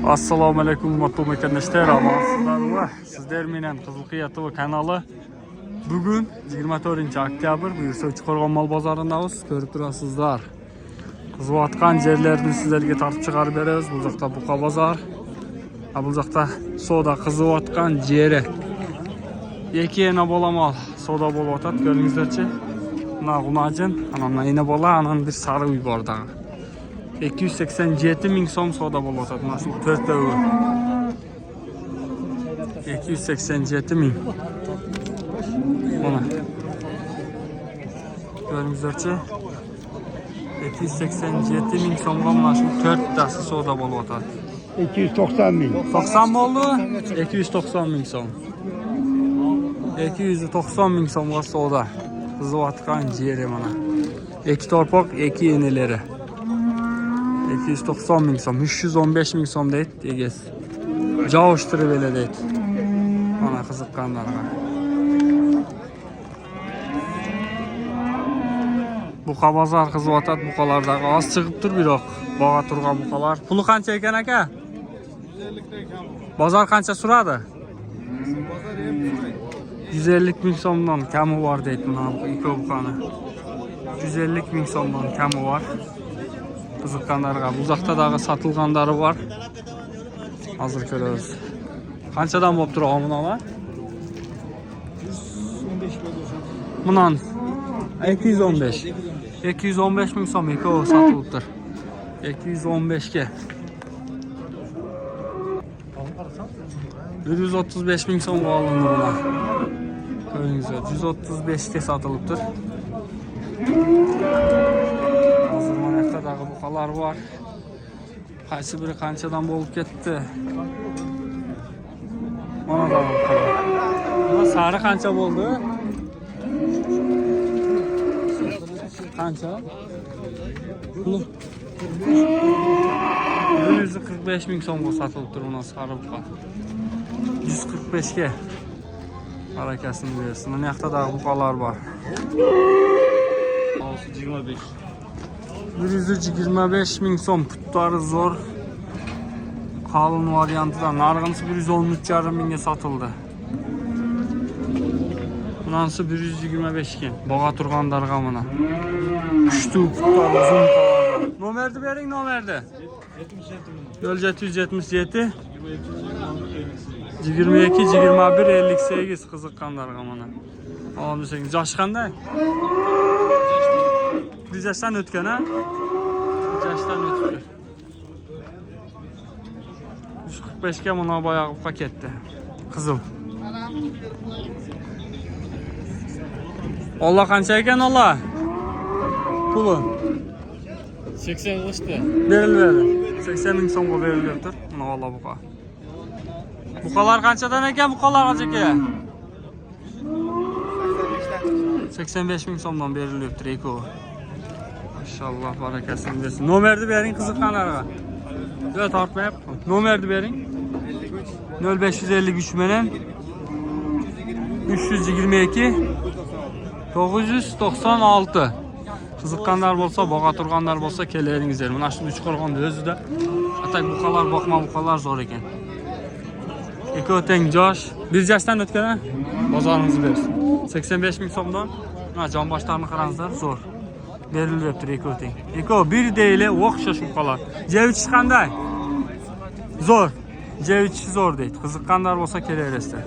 Assalomu alaykum hurmatli mekanishlar, amansizlar va sizlar bilan Qizilqiya TV kanali. Bugun 24-oktyabr, buyursa Uchqo'rg'on mol bozorindamiz. Ko'rib turasizlar. Qiziyotgan yerlarni sizlarga tortib chiqarib beramiz. Bu yoqda buqa bozor. Bu yoqda soda qiziyotgan yeri. Ikki ena bolamol soda bo'lib o'tadi, ko'ringizlarchi. Mana g'umajin, ana ena bola, ana bir sariq uy bor da. 287 ming so'm soda bo'lib o'tadi. Mana shu 4 ta uy. 287 ming. Mana. Ko'ringizlarchi. 287 ming so'mga mana shu 4 tasi soda bo'lib o'tadi. 290 ming. 90 bo'ldi. 290 ming so'm. 290 ming so'mga soda. Qiziyotgan yeri mana. 2 torpoq, 2 eneleri. 290 ming so'm, 315 ming so'm deydi, egesi. Javuştirib ele deydi. Mana qiziqqanlarga. Buqa bozor qiziyotadi, buqalardagi oz chiqib tur biroq. Bağa turgan buqalar. Puli qancha ekan aka? 150 ekan. Bozor qancha suradi? 150 ming so'mdan kami bor deydi mana bu ikki buqani. 150 ming so'mdan kami bor. Qiziqqanlarga bu yoqdagi satilganlari bor. Hozir ko'ramiz. Qanchadan bo'lib turadi bunalar? 115 bo'lsa. Bundan 215. 215 ming so'm ikkovi sotilibdir. 215 ga. 135 ming so'mga olindi bular. Ko'ringizlar, 135 ga sotilibdir. Dagi buqalar var. Qaysi biri qanchadan bo'lib ketdi? Mana da buqalar. Buna sari qancha bo'ldi? Qancha? 145 ming so'mga sotilib turibdi buna sari buqa. 145 ga. Barakasini bersin. Mana yoqda da buqalar bor. 25. 125 ming so'm, putlari zo'r. Qalin variantida narxisi 113,5 mingga sotildi. Bunansi 125 ekan. Bağa turganlarga mana. Kuchli putlar uzun qoladi. Nomerni bering, nomerni. 777 22 21 58 qiziqqanlarga mana. Olmasa, yosh qanday? Bir yaştan ötken ha? Bir yaştan ötken. 145 ke buna bayağı pakette. Kızıl. Allah kança eken Allah? Pulu? 80 oluştu. Verilmedi. 80 ming so'mga verilibdir. Buna Allah buqa. Buqalar qanchadan ekan buqalar hozirga? 85 ming so'mdan berilibdir eko. İnşallah barakasını versin. Nomerni bering qiziqqanlarga. Yo'q tortmayapti. Nomerni bering. 0553 bilan 322 996. Qiziqqanlar bo'lsa, bağa turganlar bo'lsa kelaveringizlar. Mana shu Uchqo'rg'onda o'zida atak buqalar, boqma buqalar zo'r ekan. Eko teng josh, bir yoshdan o'tgan bozoringizni bersin. 85 ming so'mdan mana jonboshlarni qarangizlar, zo'r. Berilibdir eko teng. Eko bir deyli o'xshash buqalar. Jevichi qanday? Zo'r. Jevichi zo'r deydi. Qiziqqanlar bo'lsa kelaverasizlar.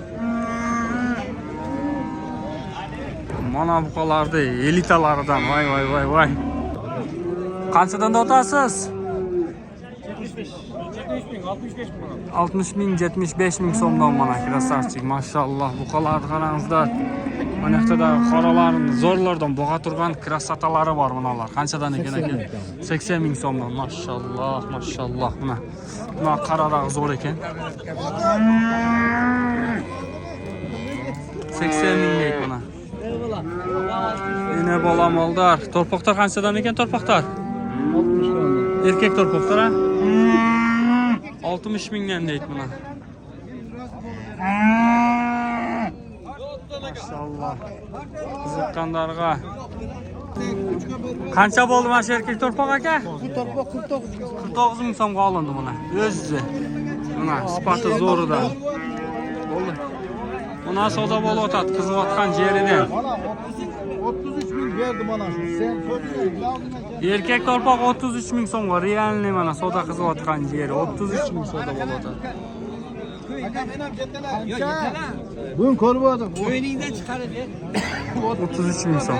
Mana buqalarni elitalaridan voy. Qanchadan o'tasiz? 60 ming 75 ming so'mdan mana krasavchik. Mashalloh, buqalarni qarangizlar. Mana yoqda qoralarning zo'rlardan bo'g'a turgan krasatalari bor bunalar. Qanchadan ekan aka? 80 ming so'mdan. Mashalloh. Mana qararog'i zo'r ekan. 80 ming deydi mana. Yine bolam oldar. Torpoqlar qanchadan ekan torpoqlar? 60 ming. Erkek torpoqlar ha? 60 mingdan deydi buna. Maşallah. Qiziqqanlarga. Qancha bo'ldi mana shu erkek torpoq aka? Bu torpoq 49 ming. 49 ming so'mga olindi buni. O'zi. Mana sifati zo'ridan. Bo'ldi. Buna savdo bo'lib o'tadi, qiziyotgan yeridan. 33 bin verdi bana şu. Sen sözü Erkek torpoq 33 ming so'mga realniy mana savdo qiziyotgan yeri 33 ming savdo bo'lib o'tadi. Bugün korumadım. Öğününden çıkarır. 33 ming so'm.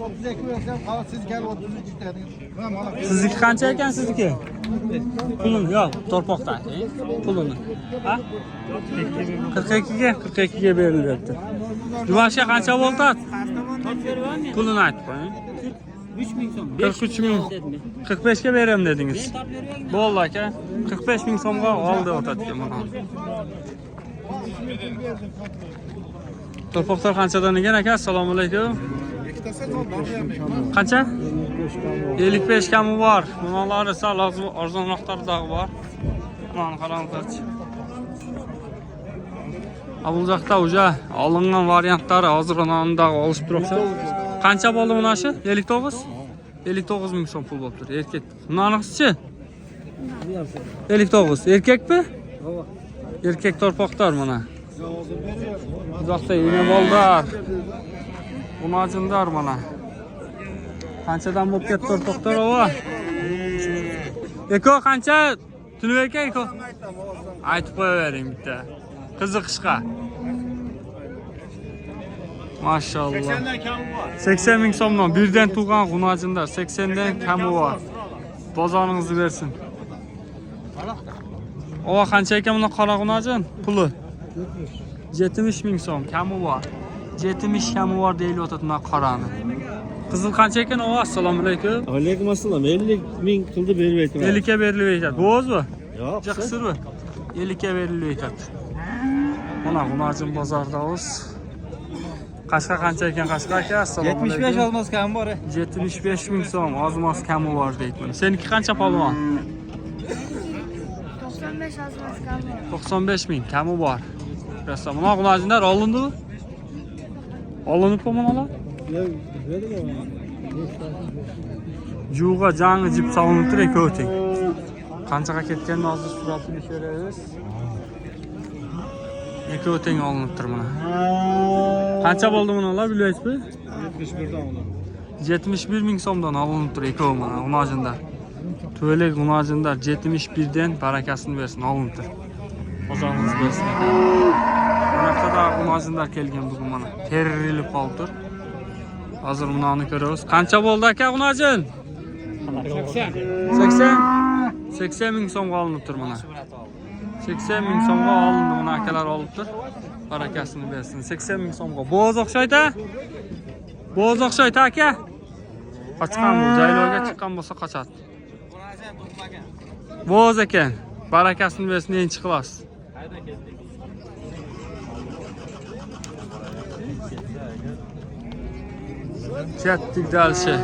32 versem siz gel 33 dediniz. Sizniki qancha ekan sizniki? Pulini yo'q, torpoqda. Pulini. Ha? 42 ga berilyapti. Yuvashga qancha bo'ldi? Pulini aytib qo'ying. 3 ming so'm. 43 ming. 45 ga beraman dedingiz. Bo'ldi aka. 45 ming so'mga oldi o'tadi mana. Torpoqlar qanchadan ekan aka? Assalomu alaykum. Qancha? 55 kami bor. Bunalari sal arzonroqlari bor. Mana qaranglar. Bu yoqda o'sha olingan variantlari hozir undagi olishib turibdi. Qancha bo'ldi mana shu? 59? 59 ming so'm pul bo'libdi. Erkak. Bunaqasi-chi? 59. Erkakmi? Erkak torpoqlar mana. Bu yoqda yana boldar. Bunajindar mana. Qanchadan bo'lib ketdi torpoqlar ova? Eko qancha? Tunib aka eko. Aytib qo'yavering bitta. Qiziqishqa. Maşallah. 80 ming so'mdan birden tug'an g'unajinlar 80 dan kami bor. Bozoringizni bersin. Ova qancha ekan buni qora g'unajin? Puli 70 ming so'm kami bor. 70 kami bor deyilyapti mana qorani. Qizil qancha ekan ova? Assalomu alaykum. Alaykum assalom. 50 ming qildi berib aytaman. 50 ga berilib aytadi. Bo'zmi? Yo'q. Jaqsirmi? 50 ga berilib aytadi. Mana g'unajin bozordamiz. Qashqa qancha ekan Qashqa aka? Assalomu alaykum. 75 olmaz kam bor. 75 ming so'm, ozmoz kami bor deyman. Seniki qancha polvon? 95 azmas kami. 95 ming kami bor. Rasa mana g'unajinlar olindimi? Olinibmi bunalar? Juga jangi jip solinib tur ekoting. Qanchaga ketganini hozir suratini ko'ramiz. Ekoting olinib tur mana. Qancha bo'ldi bunalar bilasizmi? 71 dan oldu. 71 ming so'mdan olinib tur eko mana g'unajinlar. To'ylik g'unajinlar 71 dan barakasini bersin olinib tur. Bozoringiz bersin. Bunaqada g'unajinlar kelgan bugun mana. Terrilib qolib tur. Hozir bunani ko'ramiz. Qancha bo'ldi aka g'unajin? 80 ming so'mga olinib tur mana. 80 ming so'mga olindi mana akalar olib tur. Barakasini bersin. 80 ming so'mga. Bo'z o'xshaydi? Bo'z o'xshaydi aka. Qochgan bu, joylarga chiqqan bo'lsa qochadi. Bo'z ekan. Barakasini bersin, enchi qilas. Ketdik dalshi.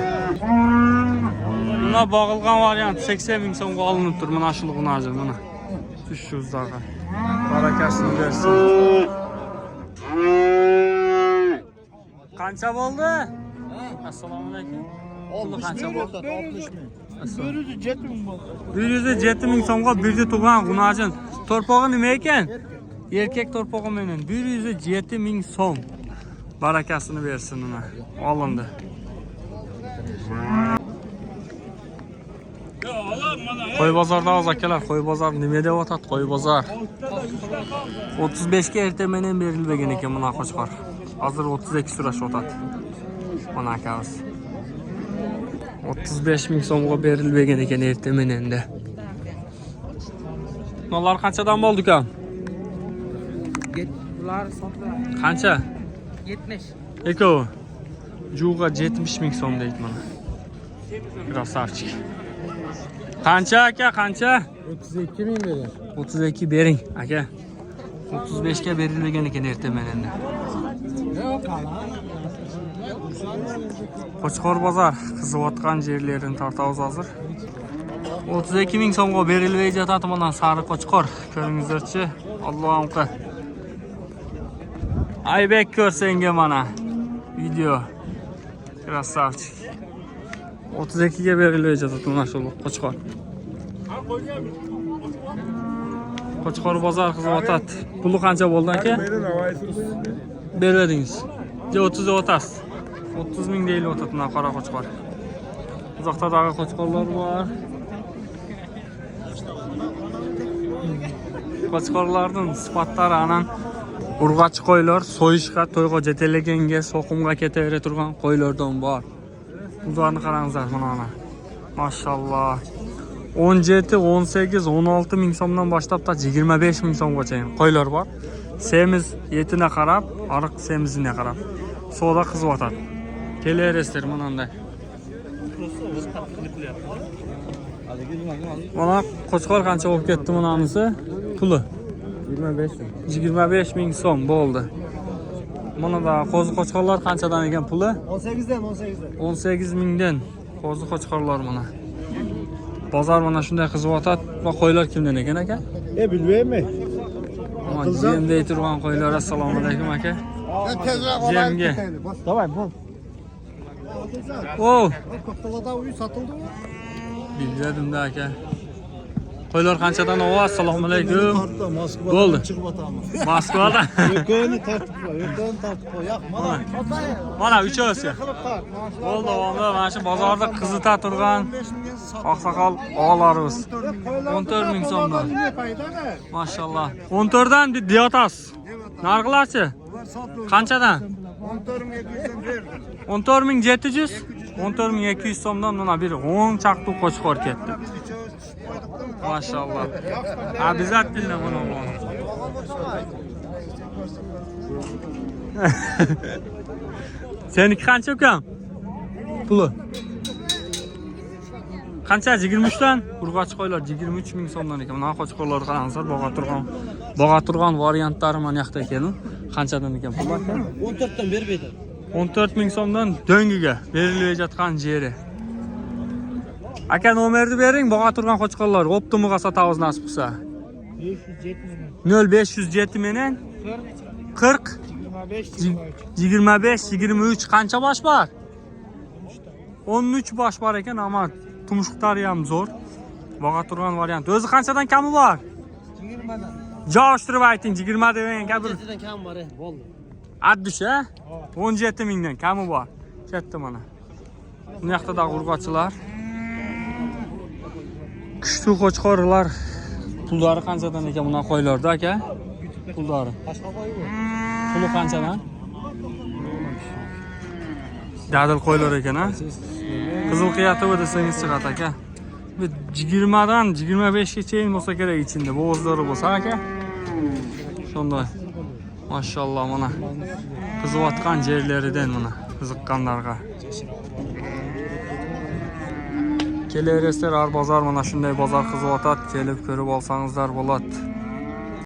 Buna bo'g'ilgan variant 80 ming so'mga olinib tur mana shu g'unajin mana. Shu zaga. Barakasini bersin. Qancha bo'ldi? Assalomu alaykum. Oldi qancha bo'ldi? 60 ming. 107 ming bo'ldi. 107 ming so'mga birda tug'an g'unajin. Torpog'i nima ekan? Erkak torpog'i menen 107 ming so'm. Barakasini bersin uni. Olindi. Qo'y bozorda akalar, qo'y bozor nima deb o'tadi? Qo'y bozor 35 ga ertamen berilmagan ekan mana qo'chqor. Hozir 32 surashib o'tadi. Mana akamiz 35 ming so'mga berilmagan ekan ertamen-da. Bular qanchadan bo'ldi ekan? Bular sotiladi. Qancha? 70. Eko. Juga 70 ming so'm deydi mana. Krasavchik. Qancha aka, qancha? 32 ming bering. 32 bering aka. 35 ga berilmagan ekan ertamen endi. Qo'chqor bozor qiziyotgan yerlarini tortamiz hozir. 32 ming so'mga berilmay jatadi mana sariq qo'chqor. Ko'ringizlarchi, Allohim qil. Aybek ko'rsenga mana video. Krasavchik. 32 ga berilmay jatadi mana shu qo'chqor. Qo'chqor bozor qizib o'tadi. Puli qancha bo'ldi aka? Bermadingiz. 30 o'tasiz. 30 ming deyil o'tadi mana qora qo'chqor. Uzoqda dag'i qo'chqorlar bor. Qo'chqorlarning sifatlari anan urg'achi qo'ylar, so'yishga, to'yga jetelaganga, so'qimga ketavera turgan qo'ylardan bor. Ularni qarangizlar mana. Mashalloh. 17, 18, 16 ming so'mdan boshlab ta 25 ming so'mgacha qo'ylar bor. Semiz yetine qarab, ariq semizine qarab. Soda qizib o'tadi. Kelaverasizlar mana bunday. Mana qo'chqor qancha bo'lib ketdi bunisi? Puli 25 ming so'm bo'ldi. Mana da qo'zi qo'chqorlar qanchadan ekan puli? 18 mingdan. Qo'zi qo'chqorlar mana. Bozor mana shunday qizib o'tadi. Va qo'ylar kimdan ekan aka? Bilmaymi? Jemda turgan qo'ylar. Assalomu alaykum aka. Jemga. Davay bol. O, To'xtalada uy satıldı mı? bildim aka. Qo'ylar qanchadan o? Assalomu alaykum. Bo'ldi. Moskvadan. Yo'qoni tartib qo'y, yo'qoni tartib qo'y. Yo'q, Mana uchovsi. Bo'ldi, bo'ldi. Mana shu bozorda qizita turgan oqsoqol og'alarimiz. 14 ming so'mdan. Mashallah. 14 dan bir diyotas. Narxlarchi? Qanchadan? 14.700, 14.200 so'mdan mana bir 10 chaqtu qo'chqor ketdi. Mashallah. Обязательно buni. Seniki qancha ukam? Puli. Qancha? 23 dan? Urg'achi qo'ylar 23 ming so'mdan ekan. Mana qo'chqorlar qarangizlar, bo'g'a turgan variantlari mana yoqda ekan. Qanchadan ekan pul aka? 14 dan bermaydi. 14 ming so'mdan do'ngiga berilayotgan jeri. Aka nomerni bering, bo'g'a turgan qo'chqorlar optimuga sotamiz nasib qilsa. 0507 menen 40 25 23 qancha bosh bor? 13 bosh bor ekan, ammo tumshuqlari ham zo'r. Bo'g'a turgan variant. O'zi qanchadan kami bor? 20 dan. Jo'shtirib ayting, 20 degan kabir. 17 dan kam bor, bo'ldi. Addisha 17 mingdan kami bor. Ketdi mana. Bu yoqda da urg'ochilar. Kuchli qo'chqorlar pullari qanchadan ekan buna qo'ylarda aka? Pullari. Puli qanchadan? Dadil qo'ylar ekan ha. Qizil qiyatova desangiz chiqadi aka. 20 dan 25 gacha bo'lsa kerak ichinde. Bo'g'izlari bo'lsa aka. Shunday. Mashallah mana. Qiziyotgan yerlaridan mana qiziqqanlarga. Kelaverasizlar, har bozor mana shunday bozor qizib o'tadi. Kelib ko'rib olsangizlar bo'ladi.